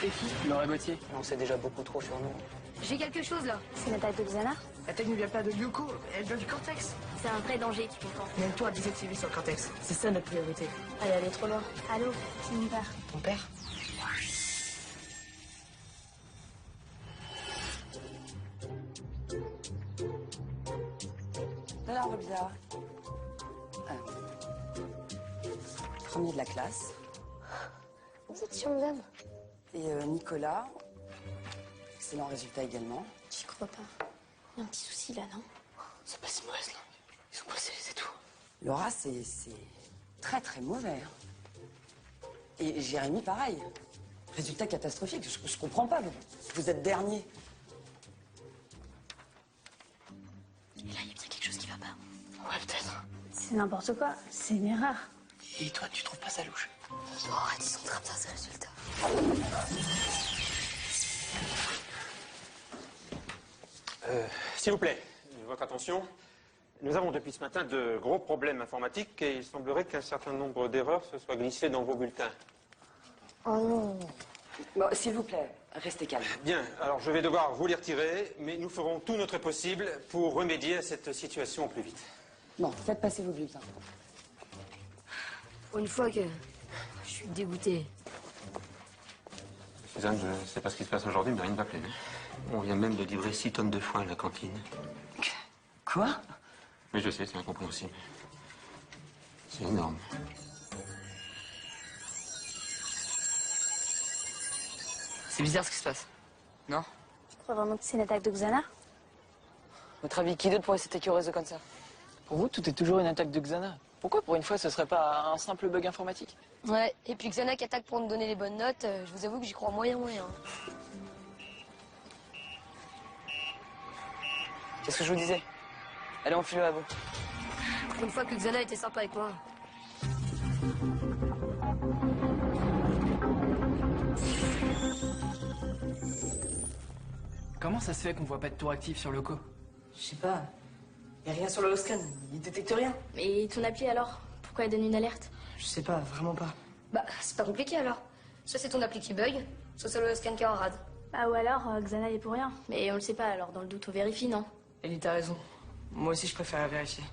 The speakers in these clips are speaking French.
C'est qui, Laura Gauthier? On sait déjà beaucoup trop sur nous. J'ai quelque chose là. C'est l'attaque de Xana? L'attaque ne vient pas de Yuko, elle vient du Cortex. C'est un vrai danger, tu comprends? Même toi, désactiver sur le Cortex. C'est ça notre priorité. Elle est allée trop loin. Allô, c'est mon père. Ton père? Alors, bizarre. Premier de la classe. Vous êtes sûre, madame? Et Nicolas. Excellent résultat également. J'y crois pas. Il y a un petit souci là, non? C'est pas si mauvaise là. Ils ont passé les étoiles. Laura, c'est très très mauvais. Et Jérémy, pareil. Résultat catastrophique. Je comprends pas. Vous êtes dernier. Et là, il y a bien quelque chose qui va pas. Ouais, peut-être. C'est n'importe quoi. C'est une erreur. Et toi, tu trouves pas ça louche? Oh, arrête, ils sont très bien ces résultats. S'il vous plaît, votre attention. Nous avons depuis ce matin de gros problèmes informatiques et il semblerait qu'un certain nombre d'erreurs se soient glissées dans vos bulletins. Oh non. Bon, s'il vous plaît, restez calme. Bien, alors je vais devoir vous les retirer, mais nous ferons tout notre possible pour remédier à cette situation au plus vite. Bon, faites passer vos bulletins. Pour une fois que je suis dégoûté. Suzanne, je ne sais pas ce qui se passe aujourd'hui, mais rien ne va plus. On vient même de livrer 6 tonnes de foin à la cantine. Quoi? Mais je sais, c'est incompréhensible. C'est énorme. C'est bizarre ce qui se passe. Non? Tu crois vraiment que c'est une attaque de Xana? Votre avis, qui d'autre pourrait s'attaquer au réseau comme ça? Pour vous, tout est toujours une attaque de Xana. Pourquoi, pour une fois, ce serait pas un simple bug informatique? Ouais, et puis Xana qui attaque pour nous donner les bonnes notes, je vous avoue que j'y crois moyen. Qu'est-ce que je vous disais? Allez, on file le labo. Pour une fois que Xana était sympa avec moi. Comment ça se fait qu'on voit pas de tour actif sur le co? Je sais pas. Y a rien sur le Hoscan, il détecte rien. Mais ton appli alors? Pourquoi elle donne une alerte? Je sais pas, vraiment pas. Bah, c'est pas compliqué alors. Soit c'est ton appli qui bug, soit c'est le scan qui est en rade. Bah ou alors, Xana y est pour rien. Mais on le sait pas, alors dans le doute, on vérifie, non? Ellie, t'as raison. Moi aussi, je préfère vérifier.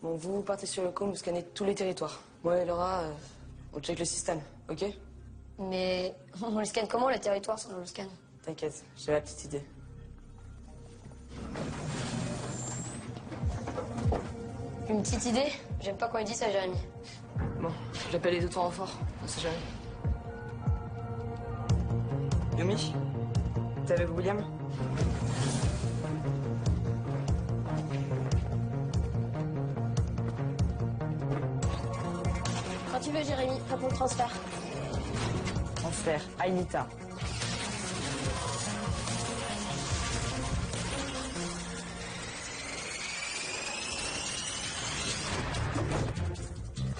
Bon, vous partez sur le com, vous scannez tous les territoires. Moi et Laura, on check le système, ok? Mais on le scanne comment, le territoire, sans le scan? T'inquiète, j'ai la petite idée. Une petite idée? J'aime pas quand il dit ça, Jérémy. Bon, j'appelle les autres renforts, on sait jamais. Yumi, t'es avec William? Quand tu veux, Jérémy, réponds transfert. Transfert, Aïnita.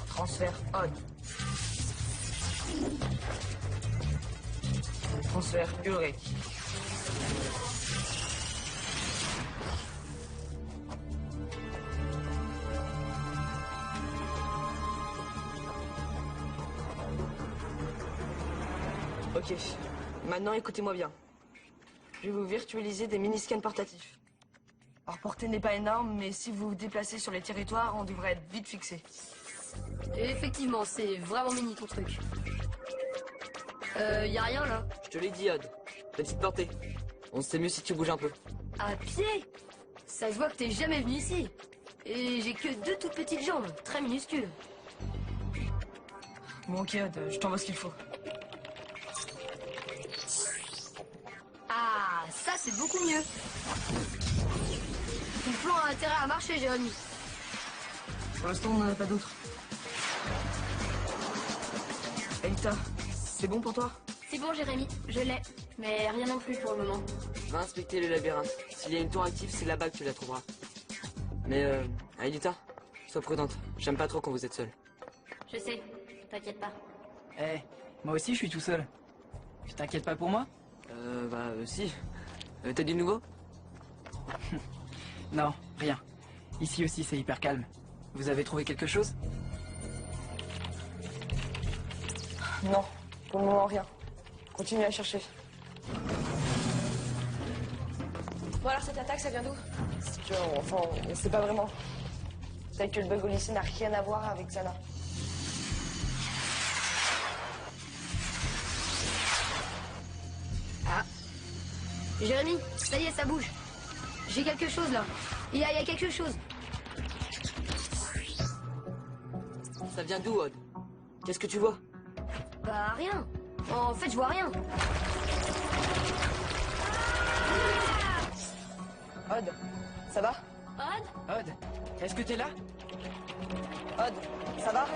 Transfert on. Transfert Ulrich. Ok, maintenant écoutez-moi bien. Je vais vous virtualiser des mini-scans portatifs. Leur portée n'est pas énorme, mais si vous vous déplacez sur les territoires, on devrait être vite fixé. Et effectivement, c'est vraiment mini ton truc. Y a rien là. Je te l'ai dit, Odd. Petite portée. On sait mieux si tu bouges un peu. À pied? Ça se voit que t'es jamais venu ici. Et j'ai que 2 toutes petites jambes, très minuscules. Bon, ok, Odd, je t'envoie ce qu'il faut. Ah, ça c'est beaucoup mieux. Ton plan a intérêt à marcher, Jérémy. Pour l'instant, on n'en a pas d'autres. Elita, c'est bon pour toi? C'est bon, Jérémy, je l'ai. Mais rien non plus pour le moment. Va inspecter le labyrinthe. S'il y a une tour active, c'est là-bas que tu la trouveras. Mais, Aïdita, sois prudente. J'aime pas trop quand vous êtes seul. Je sais, t'inquiète pas. Eh, moi aussi je suis tout seul. Tu t'inquiètes pas pour moi? Si. T'as du nouveau? Non, rien. Ici aussi c'est hyper calme. Vous avez trouvé quelque chose? Non, Pour le moment, rien. Continuez à chercher. Bon alors cette attaque, ça vient d'où? C'est que, enfin, on sait pas vraiment. Peut-être que le bug au lycée n'a rien à voir avec Xana. Ah. Jérémy, ça y est, ça bouge. J'ai quelque chose là. Il y a quelque chose. Ça vient d'où, Odd? Qu'est-ce que tu vois? Bah rien. En fait, je vois rien. Odd, ça va? Odd? Odd, est-ce que t'es là? Odd, ça va?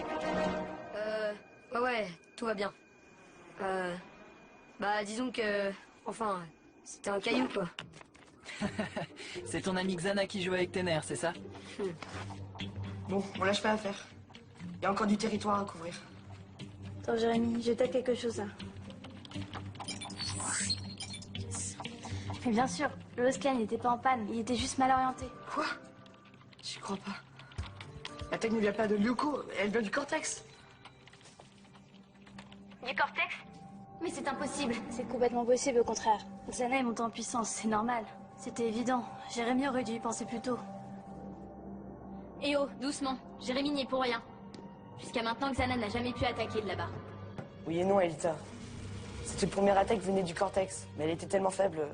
Ouais, tout va bien. Bah disons que... Enfin, c'était un caillou quoi. C'est ton ami Xana qui joue avec tes nerfs, c'est ça? Bon, on lâche pas l'affaire. Il y a encore du territoire à couvrir. Attends, Jérémy, j'ai peut-être quelque chose là. Mais bien sûr, le scan n'était pas en panne, il était juste mal orienté. Quoi? J'y crois pas. L'attaque ne vient pas de Lyuko, elle vient du cortex. Du cortex? Mais c'est impossible. C'est complètement possible, au contraire. Xana est montée en puissance, c'est normal. C'était évident. Jérémy aurait dû y penser plus tôt. Eh oh, doucement. Jérémy n'y est pour rien. Jusqu'à maintenant, Xana n'a jamais pu attaquer de là-bas. Oui et non, Elita. Cette première attaque venait du cortex, mais elle était tellement faible.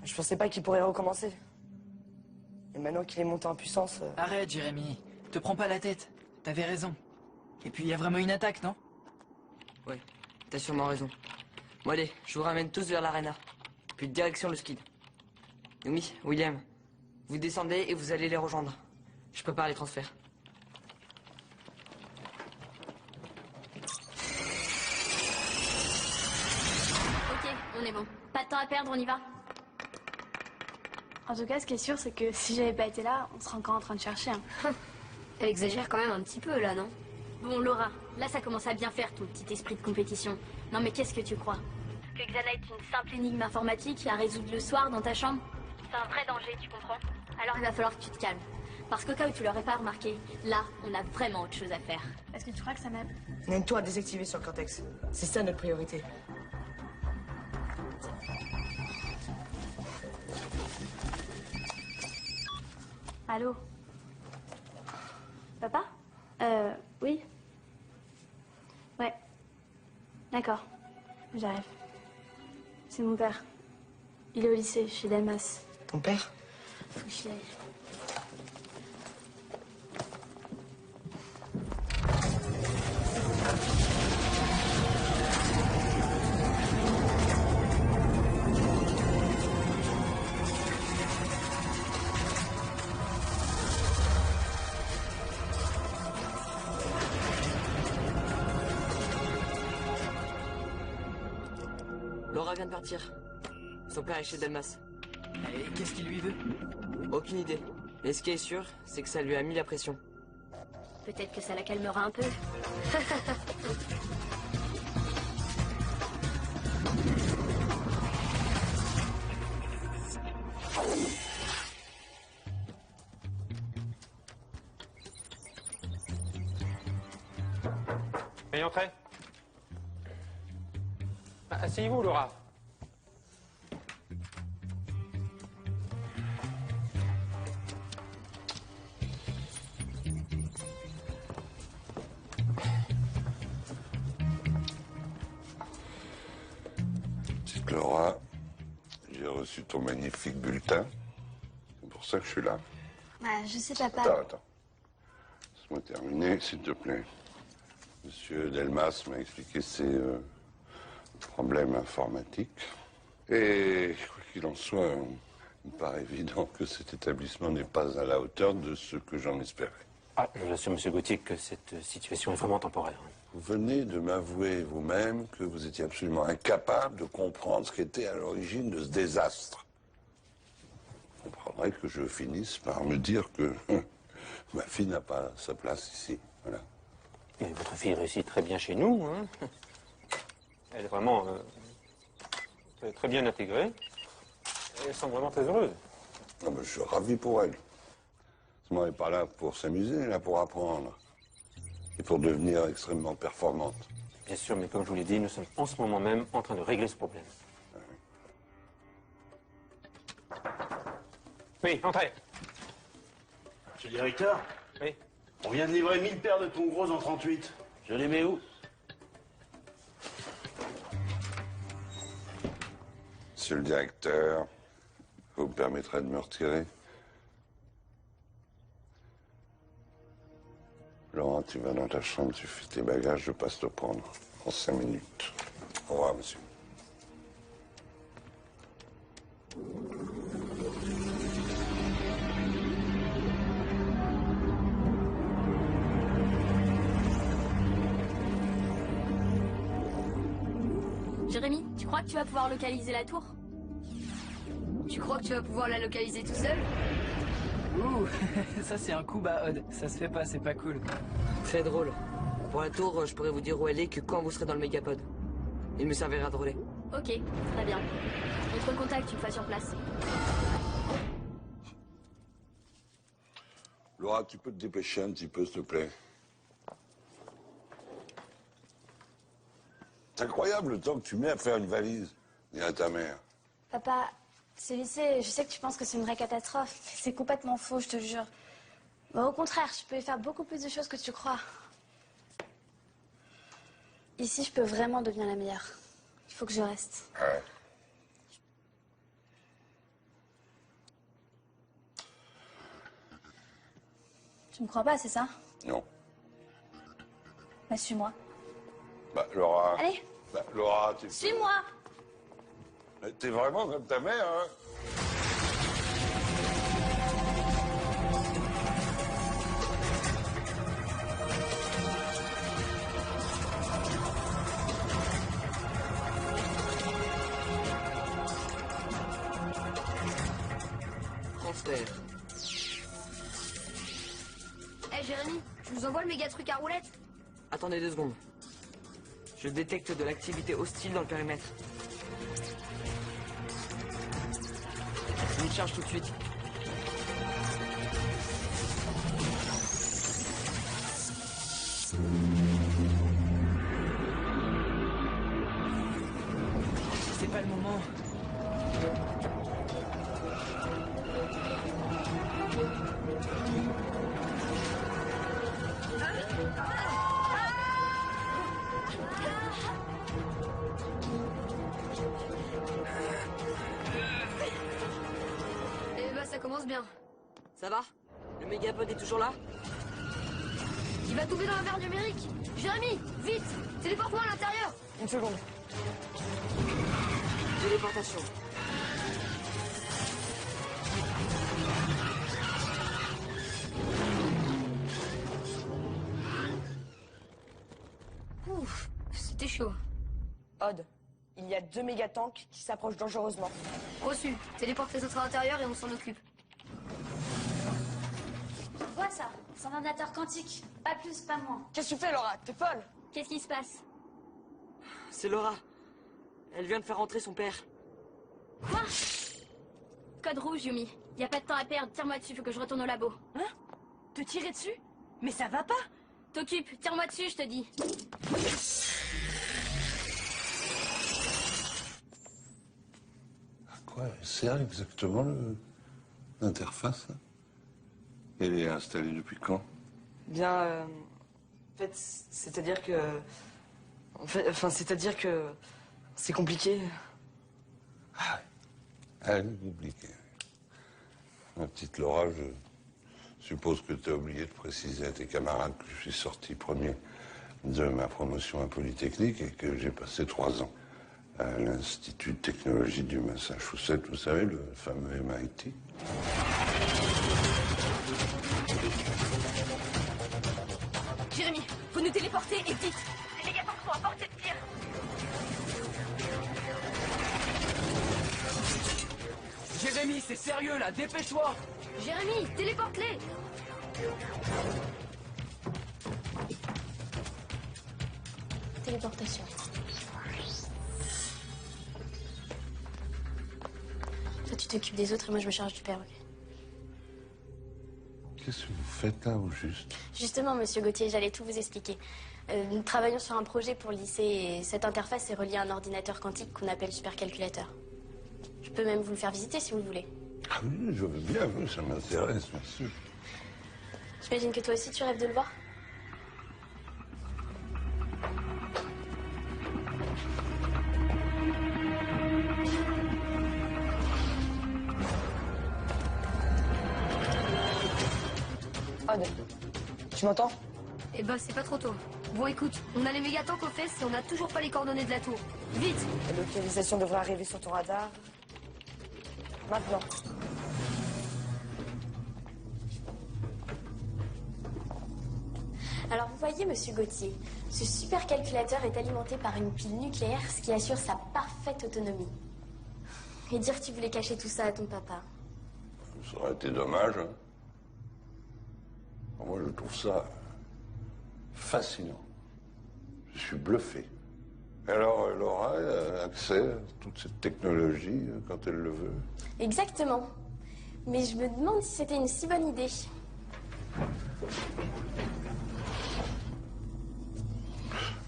Je pensais pas qu'il pourrait recommencer. Et maintenant qu'il est monté en puissance... Arrête, Jérémy. Te prends pas la tête. T'avais raison. Et puis, il y a vraiment une attaque, non? Ouais, t'as sûrement raison. Bon allez, je vous ramène tous vers l'arena. Puis direction le skid. Yumi, William, vous descendez et vous allez les rejoindre. Je prépare les transferts. Ok, on est bon. Pas de temps à perdre, on y va. En tout cas, ce qui est sûr, c'est que si j'avais pas été là, on serait encore en train de chercher. Hein. Elle exagère quand même un petit peu là, non? Bon, Laura, là ça commence à bien faire ton petit esprit de compétition. Non mais qu'est-ce que tu crois? Que Xana est une simple énigme informatique à résoudre le soir dans ta chambre? C'est un vrai danger, tu comprends? Alors il va falloir que tu te calmes. Parce qu'au cas où tu l'aurais pas remarqué, là, on a vraiment autre chose à faire. Est-ce que tu crois que ça m'aide? Mène-toi à désactiver sur le cortex. C'est ça notre priorité. Allô? Papa? Oui? Ouais. D'accord. J'arrive. C'est mon père. Il est au lycée, chez Delmas. Ton père? Faut que j'y aille. Laura vient de partir. Son père est chez Delmas. Et qu'est-ce qu'il lui veut? Aucune idée. Mais ce qui est sûr, c'est que ça lui a mis la pression. Peut-être que ça la calmera un peu. Veuillez entrer. Asseyez-vous, Laura. Petite Laura, j'ai reçu ton magnifique bulletin. C'est pour ça que je suis là. Bah, je sais, papa. Attends. Laisse-moi terminer, s'il te plaît. Monsieur Delmas m'a expliqué ses problèmes informatiques. Et quoi qu'il en soit, il me paraît évident que cet établissement n'est pas à la hauteur de ce que j'en espérais. Ah, je vous assure, monsieur Gauthier, que cette situation est vraiment temporaire. Vous venez de m'avouer vous-même que vous étiez absolument incapable de comprendre ce qui était à l'origine de ce désastre. Vous comprendrez que je finisse par me dire que ma fille n'a pas sa place ici. Voilà. Et votre fille réussit très bien chez nous, hein. Elle est vraiment très bien intégrée. Elle semble vraiment très heureuse. Ah ben, je suis ravi pour elle. Elle n'est pas là pour s'amuser, elle est là pour apprendre. Et pour devenir extrêmement performante. Bien sûr, mais comme je vous l'ai dit, nous sommes en ce moment même en train de régler ce problème. Oui, entrez. Monsieur le directeur? Oui. On vient de livrer 1000 paires de thon gros en 38. Je les mets où? Monsieur le directeur, vous me permettrez de me retirer? Laurent, tu vas dans ta chambre, tu fais tes bagages, je passe te prendre en 5 minutes. Au revoir, monsieur. Jérémy, tu crois que tu vas pouvoir localiser la tour? Tu crois que tu vas pouvoir la localiser tout seul? Ouh, ça c'est un coup bas, Odd. Ça se fait pas, c'est pas cool. Très drôle. Pour la tour, je pourrais vous dire où elle est que quand vous serez dans le mégapode. Il me servira de relais. Ok, très bien. On te recontacte une fois sur place. Laura, tu peux te dépêcher un petit peu, s'il te plaît? C'est incroyable le temps que tu mets à faire une valise. Dis à ta mère. Papa, ce lycée, je sais que tu penses que c'est une vraie catastrophe, mais c'est complètement faux, je te le jure. Bah, au contraire, je peux y faire beaucoup plus de choses que tu crois. Ici, je peux vraiment devenir la meilleure. Il faut que je reste. Ouais. Tu me crois pas, c'est ça? Non. Bah, suis-moi. Bah, Laura... Allez. Bah, Laura, tu... Suis-moi. T'es vraiment comme ta mère, hein? Transfert. Hé Jérémy, je vous envoie le méga truc à roulettes. Attendez 2 secondes. Je détecte de l'activité hostile dans le périmètre. Je vous charge tout de suite. C'est pas le moment. Eh bah ça commence bien. Ça va? Le mégapode est toujours là? Il va tomber dans la mer numérique. Jérémy, vite, téléporte-moi à l'intérieur. Une seconde. Téléportation. Ouf, c'était chaud. Odd, il y a 2 mégatanks qui s'approchent dangereusement. Reçu, téléporte les autres à l'intérieur et on s'en occupe. Tu vois ça? C'est un ordinateur quantique. Pas plus, pas moins. Qu'est-ce que tu fais, Laura? T'es folle? Qu'est-ce qui se passe? C'est Laura. Elle vient de faire rentrer son père. Quoi? Code rouge, Yumi. Y a pas de temps à perdre. Tire-moi dessus, faut que je retourne au labo. Hein? Te tirer dessus? Mais ça va pas? T'occupe, tire-moi dessus, je te dis. À quoi elle sert exactement l'interface? Elle est installée depuis quand? Bien, en fait, c'est-à-dire que... c'est-à-dire que... C'est compliqué. Elle est compliquée. Ma petite Laura, je suppose que tu as oublié de préciser à tes camarades que je suis sorti premier de ma promotion à Polytechnique et que j'ai passé 3 ans à l'Institut de technologie du Massachusetts, vous savez, le fameux MIT. Jérémy, faut nous téléporter et vite! Les mégatons sont à portée de tir! Jérémy, c'est sérieux là, dépêche-toi! Jérémy, téléporte-les. Téléportation. Toi, tu t'occupes des autres et moi, je me charge du père, ok? Qu'est-ce que vous faites là, au juste? Justement, monsieur Gauthier, j'allais tout vous expliquer. Nous travaillons sur un projet pour le lycée et cette interface est reliée à un ordinateur quantique qu'on appelle supercalculateur. Je peux même vous le faire visiter si vous le voulez. Ah oui, je veux bien, oui, ça m'intéresse, bien sûr. J'imagine que toi aussi tu rêves de le voir. Odd, tu m'entends? Eh ben, c'est pas trop tôt. Bon, écoute, on a les méga-tanks aux fesses et on n'a toujours pas les coordonnées de la tour. Vite! La localisation devrait arriver sur ton radar. Maintenant. Alors vous voyez, monsieur Gauthier, ce supercalculateur est alimenté par une pile nucléaire, ce qui assure sa parfaite autonomie. Et dire que tu voulais cacher tout ça à ton papa. Ça aurait été dommage, hein. Moi, je trouve ça fascinant. Je suis bluffé. Alors, elle aura accès à toute cette technologie quand elle le veut. Exactement. Mais je me demande si c'était une si bonne idée.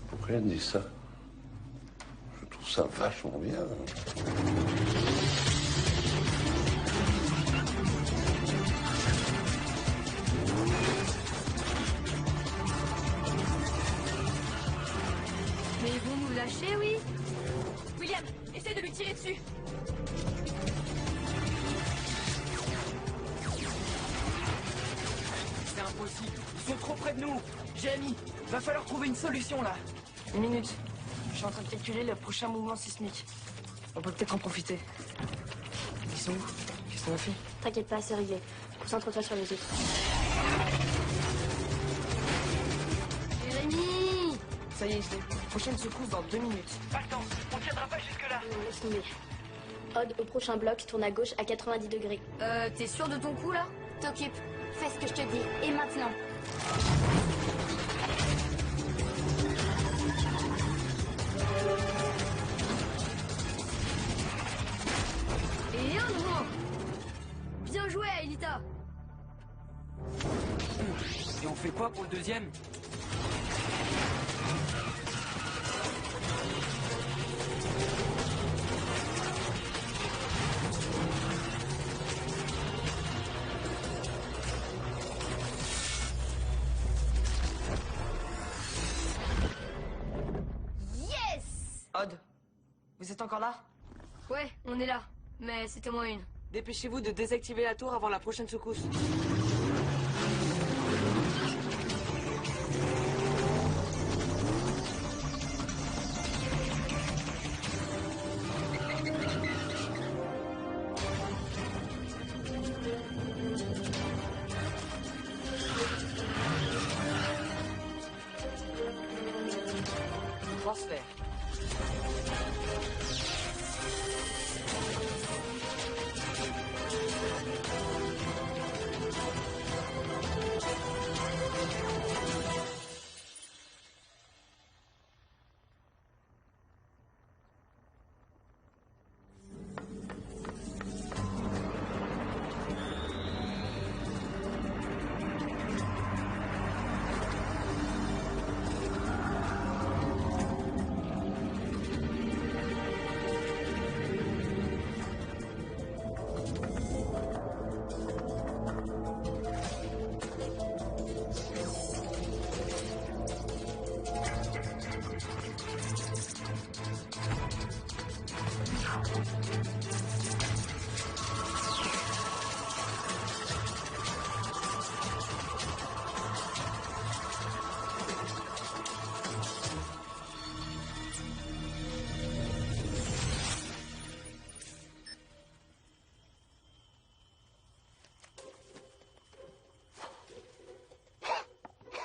Pourquoi elle dit ça? Je trouve ça vachement bien. Mais ils vont nous lâcher, oui? William, essaie de lui tirer dessus. C'est impossible. Ils sont trop près de nous. Jérémy, va falloir trouver une solution là. Une minute. Je suis en train de calculer le prochain mouvement sismique. On peut peut-être en profiter. Ils sont où? Qu'est-ce qu'on a fait? T'inquiète pas, c'est réglé. Concentre-toi sur les autres. Jérémy! Ça y est, je l'ai. Prochaine secousse dans 2 minutes. Pas le temps, on tiendra pas jusque-là. Laisse tomber. Odd, au prochain bloc, tourne à gauche à 90 degrés. T'es sûr de ton coup, là? T'occupe. Fais ce que je te dis. Et maintenant? Et un nouveau! Bien joué, Aelita! Et on fait quoi pour le deuxième? Yes! Odd, vous êtes encore là? Ouais, on est là. Mais c'était moins une. Dépêchez-vous de désactiver la tour avant la prochaine secousse. Transfert.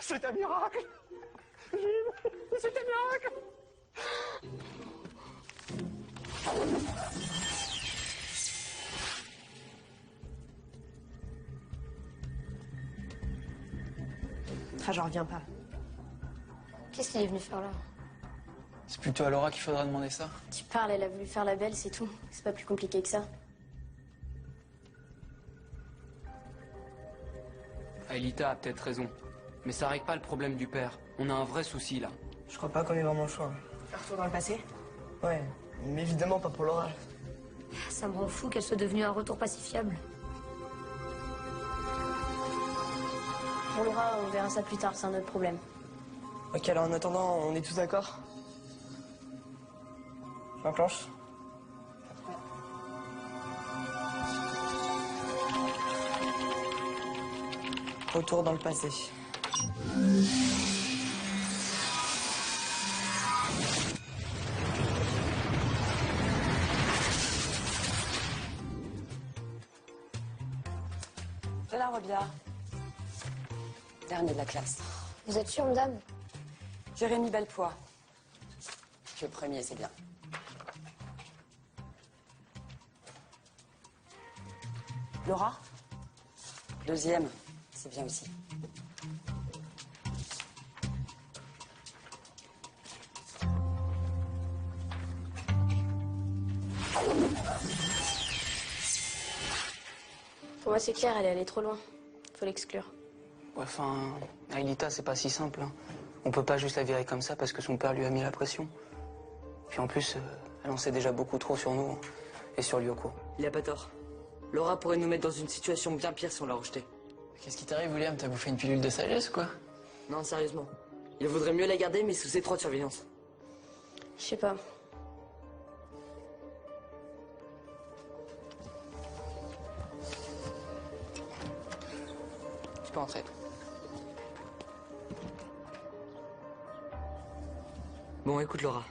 C'est un miracle! C'est un miracle! Ah, j'en reviens pas. Qu'est-ce qu'il est venu faire là? C'est plutôt à Laura qu'il faudra demander ça. Tu parles, elle a voulu faire la belle, c'est tout. C'est pas plus compliqué que ça. Aelita a peut-être raison. Mais ça règle pas le problème du père. On a un vrai souci, là. Je crois pas qu'on ait vraiment le choix. Un retour dans le passé? Ouais, mais évidemment pas pour Laura. Ça me rend fou qu'elle soit devenue un retour pacifiable. Pour Laura, on verra ça plus tard, c'est un autre problème. Ok, alors en attendant, on est tous d'accord? J'enclenche. Retour dans le passé. De la Robillard. Dernier de la classe. Vous êtes sûre, madame? Jérémy Bellepoix. Tu es premier, c'est bien. Laura? Deuxième, c'est bien aussi. Pour moi, c'est clair, elle est allée trop loin. Faut l'exclure. Ouais, enfin, Aelita, c'est pas si simple. Hein. On peut pas juste la virer comme ça parce que son père lui a mis la pression. Puis en plus, elle en sait déjà beaucoup trop sur nous hein, et sur Lyoko. Il a pas tort. Laura pourrait nous mettre dans une situation bien pire si on la rejetait. Qu'est-ce qui t'arrive, William? T'as bouffé une pilule de sagesse, quoi? Non, sérieusement. Il vaudrait mieux la garder, mais sous étroite surveillance. Je sais pas. Tu peux entrer. Bon, écoute, Laura.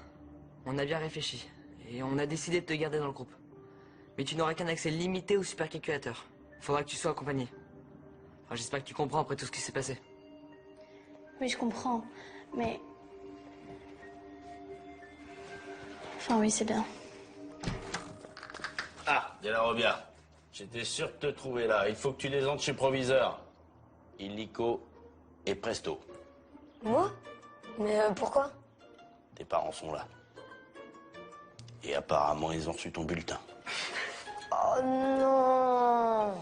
On a bien réfléchi. Et on a décidé de te garder dans le groupe. Mais tu n'auras qu'un accès limité au supercalculateur. Faudra que tu sois accompagné. Enfin, j'espère que tu comprends après tout ce qui s'est passé. Oui, je comprends, mais... Enfin, oui, c'est bien. Ah, De la Robillard. J'étais sûr de te trouver là. Il faut que tu les entres chez Proviseur. Illico et Presto. Moi? Mais pourquoi? Tes parents sont là. Et apparemment, ils ont reçu ton bulletin. Oh non!